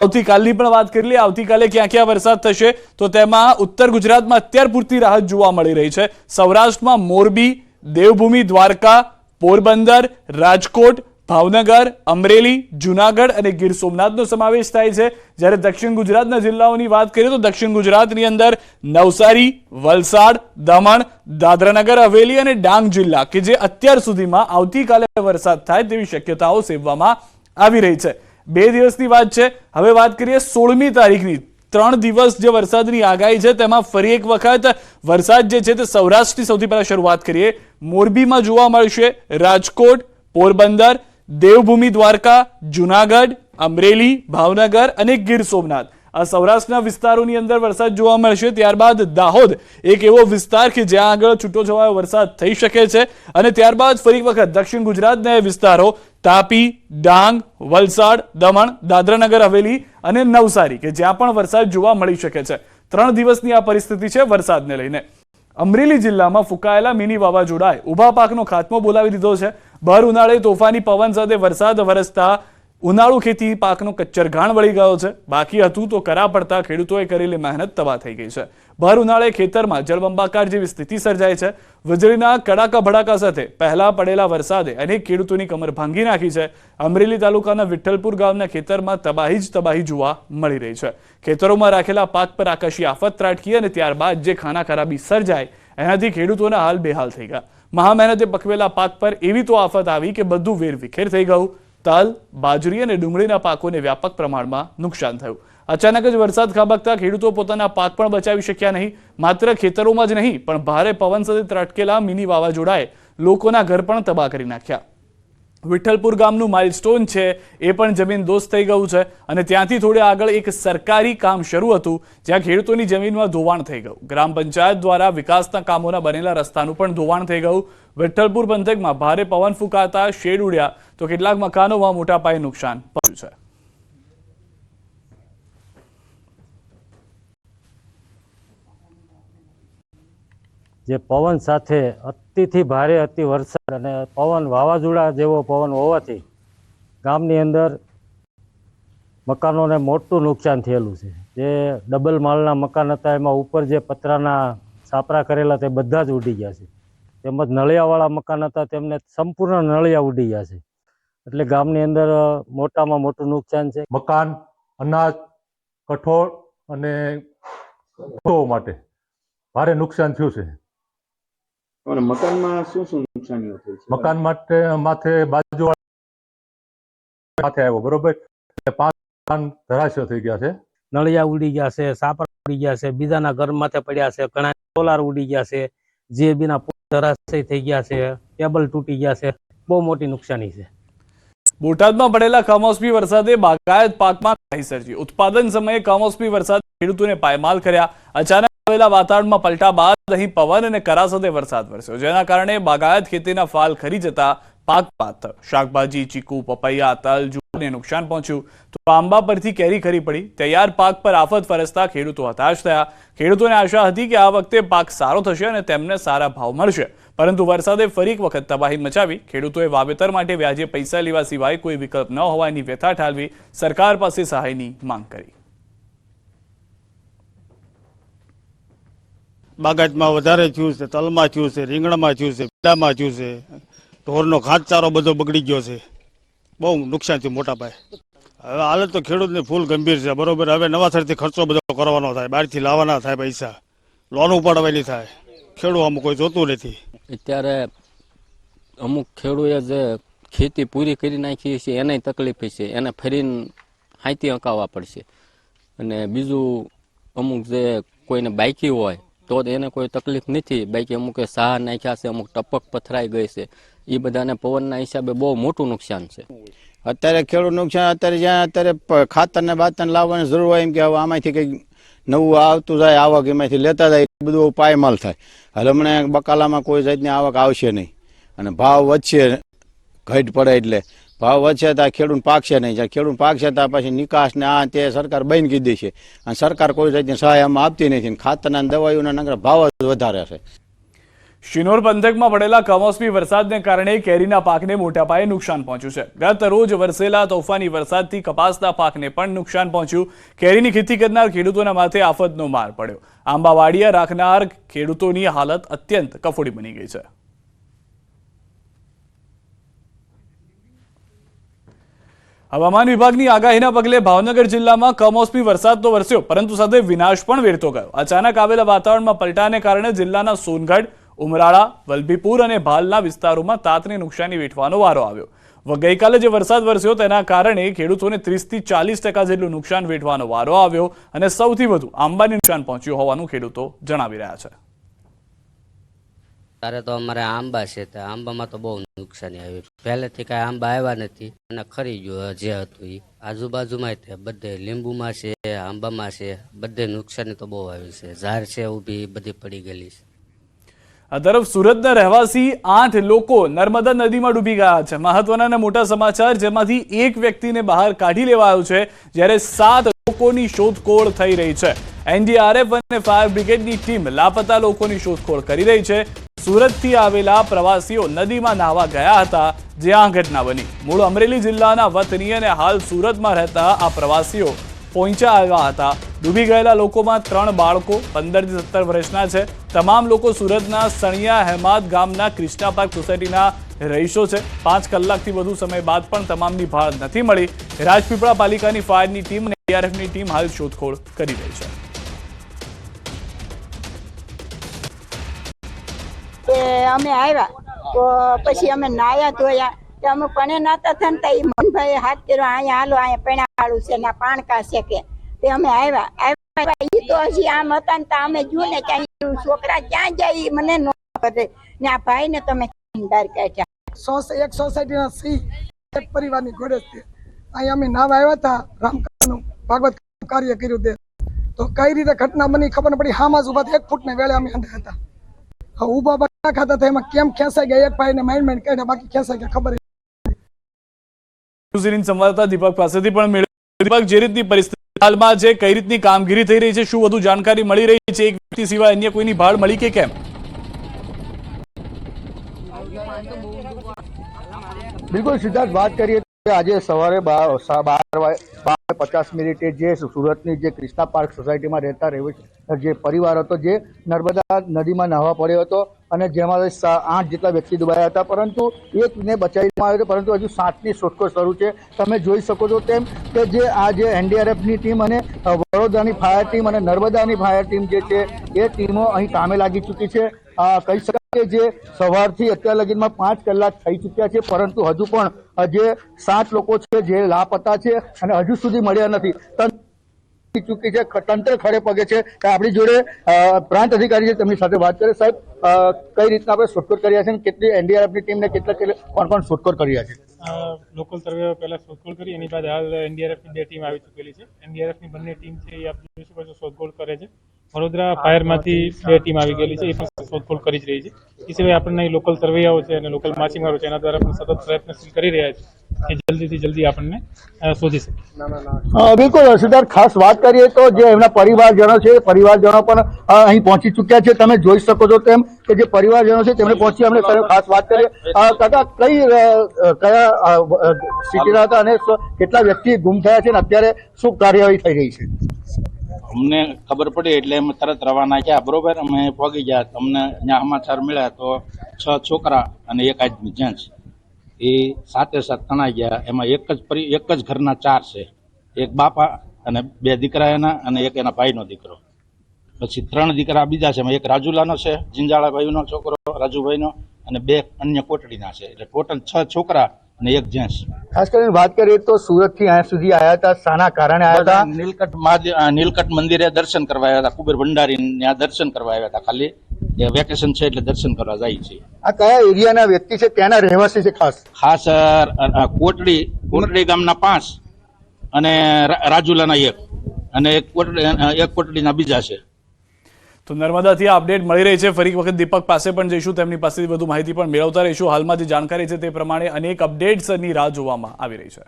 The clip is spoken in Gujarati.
આવતીકાલની પણ વાત કરી લઈએ। આવતીકાલે ક્યાં ક્યાં વરસાદ થશે તો તેમાં ઉત્તર ગુજરાતમાં અત્યાર પૂરતી રાહત જોવા મળી રહી છે। સૌરાષ્ટ્રમાં મોરબી, દેવભૂમિ દ્વારકા, પોરબંદર, રાજકોટ, ભાવનગર, અમરેલી, જૂનાગઢ અને ગીર સોમનાથનો સમાવેશ થાય છે। જ્યારે દક્ષિણ ગુજરાતના જિલ્લાઓની વાત કરીએ તો દક્ષિણ ગુજરાતની અંદર નવસારી, વલસાડ, દમણ, દાદરાનગર હવેલી અને ડાંગ જિલ્લા કે જે અત્યાર સુધીમાં આવતીકાલે વરસાદ થાય તેવી શક્યતાઓ સેવવામાં આવી રહી છે। 2 દિવસની વાત છે। હવે વાત કરીએ 16મી તારીખની। 3 દિવસ જે વરસાદની આગાહી છે તેમાં ફરી એક વખત વરસાદ જે છે તે સૌરાષ્ટ્રની સૌથી પહેલા શરૂઆત કરીએ। મોરબીમાં જોવા મળશે, રાજકોટ, પોરબંદર, દેવભૂમિ દ્વારકા, જૂનાગઢ, અમરેલી, ભાવનગર અને ગીર સોમનાથ આ સૌરાષ્ટ્રના વિસ્તારોની અંદર વરસાદ જોવા મળશે। ત્યારબાદ દાહોદ એક એવો વિસ્તાર કે જ્યાં આગળ છૂટોછવાયો વરસાદ થઈ શકે છે અને ત્યારબાદ ફરી વખત દક્ષિણ ગુજરાતના એ વિસ્તારો તાપી, ડાંગ, વલસાડ, દમણ, દાદરાનગર હવેલી અને નવસારી કે જ્યાં પણ વરસાદ જોવા મળી શકે છે। 3 દિવસની આ પરિસ્થિતિ છે વરસાદને લઈને। અમરેલી જિલ્લામાં ફૂંકાયેલા મિની વાવાઝોડાએ ઊભા પાકનો ખાત્મો બોલાવી દીધો છે। ભર ઉનાળે તોફાની પવન સાથે વરસાદ વરસતા ઉનાળુ ખેતી પાકનો કચ્ચરઘાણ વળી ગયો છે। બાકી હતું તો કરા પડતા ખેડૂતોએ કરેલી મહેનત તબાહ થઈ ગઈ છે। ભર ઉનાળે ખેતરમાં જળબંબાકાર જેવી સ્થિતિ સર્જાઈ છે। વીજળીના કડાકા ભડાકા સાથે પહેલા પડેલા વરસાદે અનેક ખેડૂતોની કમર ભાંગી નાખી છે। અમરેલી તાલુકાના વિઠ્ઠલપુર ગામના ખેતરમાં તબાહી જ તબાહી જોવા મળી રહી છે। ખેતરોમાં રાખેલા પાક પર આકાશી આફત ત્રાટકી અને ત્યારબાદ જે ખાના ખરાબી સર્જાય એનાથી ખેડૂતોના હાલ બેહાલ થઈ ગયા। મહામહેનતે પકવેલા પાક પર એવી તો આફત આવી કે બધું વેરવિખેર થઈ ગયું। તલ, બાજરી અને ડુંગળીના પાકોને વ્યાપક પ્રમાણમાં નુકસાન થયું। અચાનક જ વરસાદ ખાબકતા ખેડૂતો પોતાના પાક પણ બચાવી શક્યા નહીં। માત્ર ખેતરોમાં જ નહીં પણ ભારે પવન સાથે ત્રાટકેલા મિની વાવાઝોડાએ લોકોના ઘર પણ તબાહ કરી નાખ્યા। વિઠ્ઠલપુર ગામનું માઇલસ્ટોન છે એ પણ જમીન દોસ્ત થઈ ગયું છે અને ત્યાંથી થોડે આગળ એક સરકારી કામ શરૂ હતું જ્યાં ખેડૂતોની જમીનમાં ધોવાણ થઈ ગયું। ગ્રામ પંચાયત દ્વારા વિકાસના કામોના બનેલા રસ્તાનું પણ ધોવાણ થઈ ગયું। વિઠ્ઠલપુર પંથકમાં ભારે પવન ફૂંકાતા શેડ ઉડ્યા તો કેટલાક મકાનોમાં મોટા પાયે નુકસાન પહોંચ્યું છે। જે પવન સાથે અતિથી ભારે અતિ વરસાદ અને પવન વાવાઝોડા જેવો પવન હોવાથી ગામની અંદર મકાનોને મોટું નુકસાન થયેલું છે। જે ડબલ માળના મકાન હતા એમાં ઉપર જે પતરાના છાપરા કરેલા તે બધા જ ઉડી ગયા છે। તેમજ નળિયાવાળા મકાન હતા તેમને સંપૂર્ણ નળિયા ઉડી ગયા છે। એટલે ગામની અંદર મોટામાં મોટું નુકસાન છે। મકાન, અનાજ, કઠોળ અને માટે ભારે નુકસાન થયું છે। અને મકાનમાં શું શું નુકસાનીઓ થઈ છે? મકાન માથે બાજુ માથે આવ્યો, બરોબર, 5 મકાન ધરાશય થઈ ગયા છે। નળિયા ઉડી ગયા છે, સાપરા ઉડી ગયા છે, બીજાના ઘર માથે પડ્યા છે, ઘણા સોલાર ઉડી ગયા છે, જીએબીના ધરાશય થઈ ગયા છે, કેબલ તૂટી ગયા છે। બહુ મોટી નુકસાની છે। બોટાદમાં પડેલા કમોસમી વરસાદે બાગાયત પાકમાં ખાઈ સર્જી। ઉત્પાદન સમયે કમોસમી વરસાદ ખેડૂતોને પાયમાલ કર્યા। અચાનક આવેલા વાતાવરણમાં પલટા બાદ અહીં પવન અને કરા સાથે વરસાદ વરસ્યો જેના કારણે બાગાયત ખેતીના ફાલ ખરી જતા પાક પાત થયો। શાકભાજી, ચીકુ, પપૈયા, તલ, જુવારને નુકસાન પહોંચ્યું તો આંબા પરથી કેરી ખરી પડી। તૈયાર પાક પર આફત વરસતા ખેડૂતો હતાશ થયા। ખેડૂતોને આશા હતી કે આ વખતે પાક સારો થશે અને તેમને સારા ભાવ મળશે, પરંતુ વરસાદે ફરી એક વખત તબાહી મચાવી। ખેડૂતોએ વાવેતર માટે વ્યાજે પૈસા લેવા સિવાય કોઈ વિકલ્પ ન હોવાની વ્યથા ઠાલવી સરકાર પાસે સહાયની માંગ કરી। બાગાયતમાં વધારે થયું છે, તલમાં થયું છે, રીંગણમાં થયું છે, ભીંડામાં થયું છે, ઢોરનો ઘાસચારો બધો બગડી ગયો છે। બહુ નુકસાન થયું મોટા પાયે। હવે હાલત તો ખેડૂતને ફૂલ ગંભીર છે, બરોબર। હવે નવાસરથી ખર્ચો બધો કરવાનો થાય, બહારથી લાવવાના થાય પૈસા, લોન ઉપાડવાની થાય। ખેડૂત આમાં કોઈ જોતું નથી। અત્યારે અમુક ખેડૂએ જે ખેતી પૂરી કરી નાખી છે એને તકલીફ છે, એને ફરીને હાંતી અંકાવવા પડશે। અને બીજું અમુક જે કોઈને બાકી હોય તો એને કોઈ તકલીફ નથી, બાકી અમુકે સાહ નાખ્યા છે, અમુક ટપક પથરાઈ ગઈ છે, એ બધાને પવનના હિસાબે બહુ મોટું નુકસાન છે। અત્યારે ખેડૂત નુકસાન અત્યારે જ્યાં અત્યારે ખાતર ને બાતર લાવવાની જરૂર હોય એમ કે હવે આમાંથી કંઈક નવું આવતું જાય, આવક એમાંથી લેતા જાય, બધું પાયમાલ થાય। હાલ હમણાં બકાલામાં કોઈ જાતની આવક આવશે નહીં અને ભાવ વધશે, ઘટ પડે એટલે ભાવ વધશે તો ખેડૂત પાકશે નહીં। જ્યાં ખેડૂત પાકશે તો પછી નિકાસ ને આ તે સરકાર બંધ કરી દે છે અને સરકાર કોઈ જાતની સહાય આમાં આપતી નથી। ખાતરના દવાઈઓના નગર ભાવ જ વધારે છે। શિનોર પંથકમાં પડેલા કમોસમી વરસાદને કારણે કેરીના પાકને મોટા પાયે નુકસાન પહોંચ્યું છે. ગત રોજ વરસેલા તોફાની વરસાદથી કપાસના પાકને પણ નુકસાન પહોંચ્યું. કેરીની ખેતી કરનાર ખેડૂતોના માથે આફતનો માર પડ્યો. આંબાવાડિયા રાખનાર ખેડૂતોની હાલત અત્યંત કફોડી બની ગઈ છે. હવામાન વિભાગની આગાહીના પગલે ભાવનગર જિલ્લામાં કમોસમી વરસાદ તો વરસ્યો, પરંતુ સાથે વિનાશ પણ વેરતો ગયો. અચાનક આવેલા વાતાવરણમાં પલટાને કારણે જિલ્લાના સોનગઢ, ઉમરાળા, વલભીપુર અને ભાલના વિસ્તારોમાં તાતને નુકસાની વેઠવાનો વારો આવ્યો. ગઈકાલે જે વરસાદ વરસ્યો તેના કારણે ખેડૂતોને 30 થી 40% જેટલું નુકસાન વેઠવાનો વારો આવ્યો અને સૌથી વધુ આંબાને નુકસાન પહોંચ્યું હોવાનું ખેડૂતો જણાવી રહ્યા છે. ત્યારે તો અમારે આંબા છે, તો આંબામાં તો બહુ નુકસાની આવી. પહેલેથી કાંઈ આંબા આવ્યા નથી અને ખરી ગયું જે હતું એ. આજુબાજુમાં તે બધે લીંબુમાં છે, આંબામાં છે, બધે નુકસાની તો બહુ આવી છે. ઝાડ છે ઊભી બધી પડી ગયેલી છે. આ તરફ સુરતના રહેવાસી 8 લોકો નર્મદા નદીમાં ડૂબી ગયા છે. મહત્વના અને મોટા સમાચાર, જેમાંથી એક વ્યક્તિને બહાર કાઢી લેવાયો છે, જ્યારે 7 લોકોની શોધખોળ થઈ રહી છે. એનડીઆરએફ અને ફાયર બ્રિગેડની ટીમ લાપતા લોકોની શોધખોળ કરી રહી છે. સુરતથી આવેલા પ્રવાસીઓ નદીમાં નાહવા ગયા હતા, જ્યાં ઘટના બની. મૂળ અમરેલી જિલ્લાના વતની અને હાલ સુરતમાં રહેતા આ પ્રવાસીઓ પહોંચ્યા આવ્યા હતા. ડૂબી ગયેલા લોકોમાં 3 બાળકો 15 થી 17 વર્ષના છે. તમામ લોકો સુરતના સણિયા હેમાદ ગામના ક્રિષ્ના પાર્ક સોસાયટીના રહીશો છે. 5 કલાકથી વધુ સમય બાદ પણ તમામની ભાળ નથી મળી. રાજપીપળા પાલિકાની ફાયરની ટીમ અને એનડીઆરએફની ટીમ હાલ શોધખોળ કરી રહી છે. અમે આવ્યા તો પછી અમે નાયા ધોયા, અમે પણ નાતા થતા એ મનભાઈ હાથ કર્યો, અહીંયા હાલો અહીંયા પેણાવાળું છે ને પાણકા છે કે તે અમે આવ્યા એ તો હજી આમ હતા ને અમે જોયું ને ક્યાં છોકરા ક્યાં જાય એ મને ન ખબર ને આ ભાઈ ને તમે બહાર કાઢ્યા. એક સોસાયટીના સિંહ એક પરિવારની ઘોડે છે. અહીંયા અમે નાવા આવ્યા હતા, રામકથાનું ભાગવત કાર્ય કર્યું તે તો કઈ રીતે ઘટના બની ખબર ન પડી. હામાં જ ઉભા 1 ફૂટને વેળે અમે અંદર હતા. ઉભા બકા ખાતા હતા, એમાં કેમ ખેંચાઈ ગયા એક ભાઈને માઇન્ડ કાઢ્યા, બાકી ખેંચાઈ ગયા ખબર. ન્યૂઝીલેન્ડ સંવાદદાતા દીપક પાસેથી પણ મેળવી. દીપક, જે રીતની પરિસ્થિતિ હાલમાં છે, કઈ રીતની કામગીરી થઈ રહી છે, શું વધુ જાણકારી મળી રહી છે? એક વ્યક્તિ સિવાય અન્ય કોઈની ભાળ મળી કે કેમ? બિલકુલ સિદ્ધાર્થ, વાત કરીએ તો આજે સવારે 12:50 જે સુરતની જે ક્રિષ્ના પાર્ક સોસાયટીમાં રહેતા જે પરિવાર હતો, જે નર્મદા નદીમાં નાહવા પડ્યો હતો અને જેમાં 8 જેટલા વ્યક્તિ ડૂબાયા હતા, પરંતુ એકને બચાવી લેવામાં આવ્યો હતો, પરંતુ હજુ 7ની શોધખોળ શરૂ છે. તમે જોઈ શકો છો તેમ કે જે આ જે એનડીઆરએફની ટીમ અને વડોદરાની ફાયર ટીમ અને નર્મદાની ફાયર ટીમ જે છે એ ટીમો અહીં કામે લાગી ચૂકી છે. કહી શકાય કે જે સવારથી અત્યાર લગીનમાં 5 કલાક થઈ ચૂક્યા છે, પરંતુ હજુ પણ જે 7 લોકો છે જે લાપતા છે અને હજુ સુધી મળ્યા નથી. ચૂકી છે, તંત્ર ખડે પગે છે. આપણી જોડે પ્રાંત અધિકારી છે, તેમની સાથે વાત કરીએ. સાહેબ, કઈ રીતના આપણે શોધખોળ કર્યા છે, કેટલી એનડીઆરએફની ટીમને કોણ શોધખોળ કર્યા છે? લોકલ સર્વે પહેલા શોધખોળ કરી, એની બાદ હાલ એનડીઆરએફની 2 ટીમ આવી ચૂકેલી છે. એનડીઆરએફની બંને ટીમ છે એ આપ જોઈ શકો છો શોધખોળ કરે છે. વડોદરા ફાયરમાંથી 2 ટીમ આવી ગયેલી છે, એ પણ શોધખોળ કરી જ રહી છે. એ સિવાય આપણને લોકલ સર્વેયાઓ છે અને લોકલ માછીમારો છે, એના દ્વારા પણ સતત પ્રયત્નશીલ કરી રહ્યા છે કે જલ્દીથી જલ્દી આપણને શોધી શકીએ. બિલકુલ સિદ્ધાર્થ, ખાસ વાત કરીએ તો જે એમના પરિવારજનો છે, પરિવારજનો પણ અહીં પહોંચી ચૂક્યા છે. તમે જોઈ શકો છો તેમ કે જે પરિવારજનો છે તેમને પહોંચી અમને ખાસ વાત કરીએ. કાકા, કયા સિટીના હતા અને કેટલા વ્યક્તિ ગુમ થયા છે અને અત્યારે શું કાર્યવાહી થઈ રહી છે? અમને ખબર પડી એટલે અમે તરત રવાના થયા. બરોબર, અમે પહોંચી ગયા. અમને અહીંયા સમાચાર મળ્યા તો 6 છોકરા અને 1 આદમી જેન્ટ્સ એ સાથે તણાઈ ગયા. એમાં એક જ ઘરના 4 છે, એક બાપા અને 2 દીકરા એના અને એક એના ભાઈનો દીકરો. પછી 3 દીકરા બીજા છે, એમાં એક રાજુલાનો છે, જિંજાળાભાઈનો છોકરો રાજુભાઈનો, અને 2 અન્ય કોટડીના છે. એટલે ટોટલ 6 છોકરા અને 1 જેન્ટ્સ. ખાસ કરીને વાત કરીએ તો સુરતથી અહીંયા સુધી આવ્યા હતા, શાના કારણે આવ્યા હતા? નીલકંઠ મંદિરે દર્શન કરવા આવ્યા હતા. કુબેર ભંડારી ત્યાં દર્શન કરવા આવ્યા હતા. ખાલી વેકેશન છે એટલે દર્શન કરવા જાય છે. આ કયા એરિયાના વ્યક્તિ છે, ત્યાંના રહેવાસી છે? ખાસ કોટડી ગામના 5 અને રાજુલાના 1 અને એક કોટડીના બીજા છે. તો નર્મદાથી અપડેટ મળી રહી છે. ફરી વખત દીપક પાસે પણ જઈશું, તેમની પાસેથી વધુ માહિતી પણ મેળવતા રહીશું. હાલમાં જે જાણકારી છે તે પ્રમાણે અનેક અપડેટ્સની રાહ જોવામાં આવી રહી છે.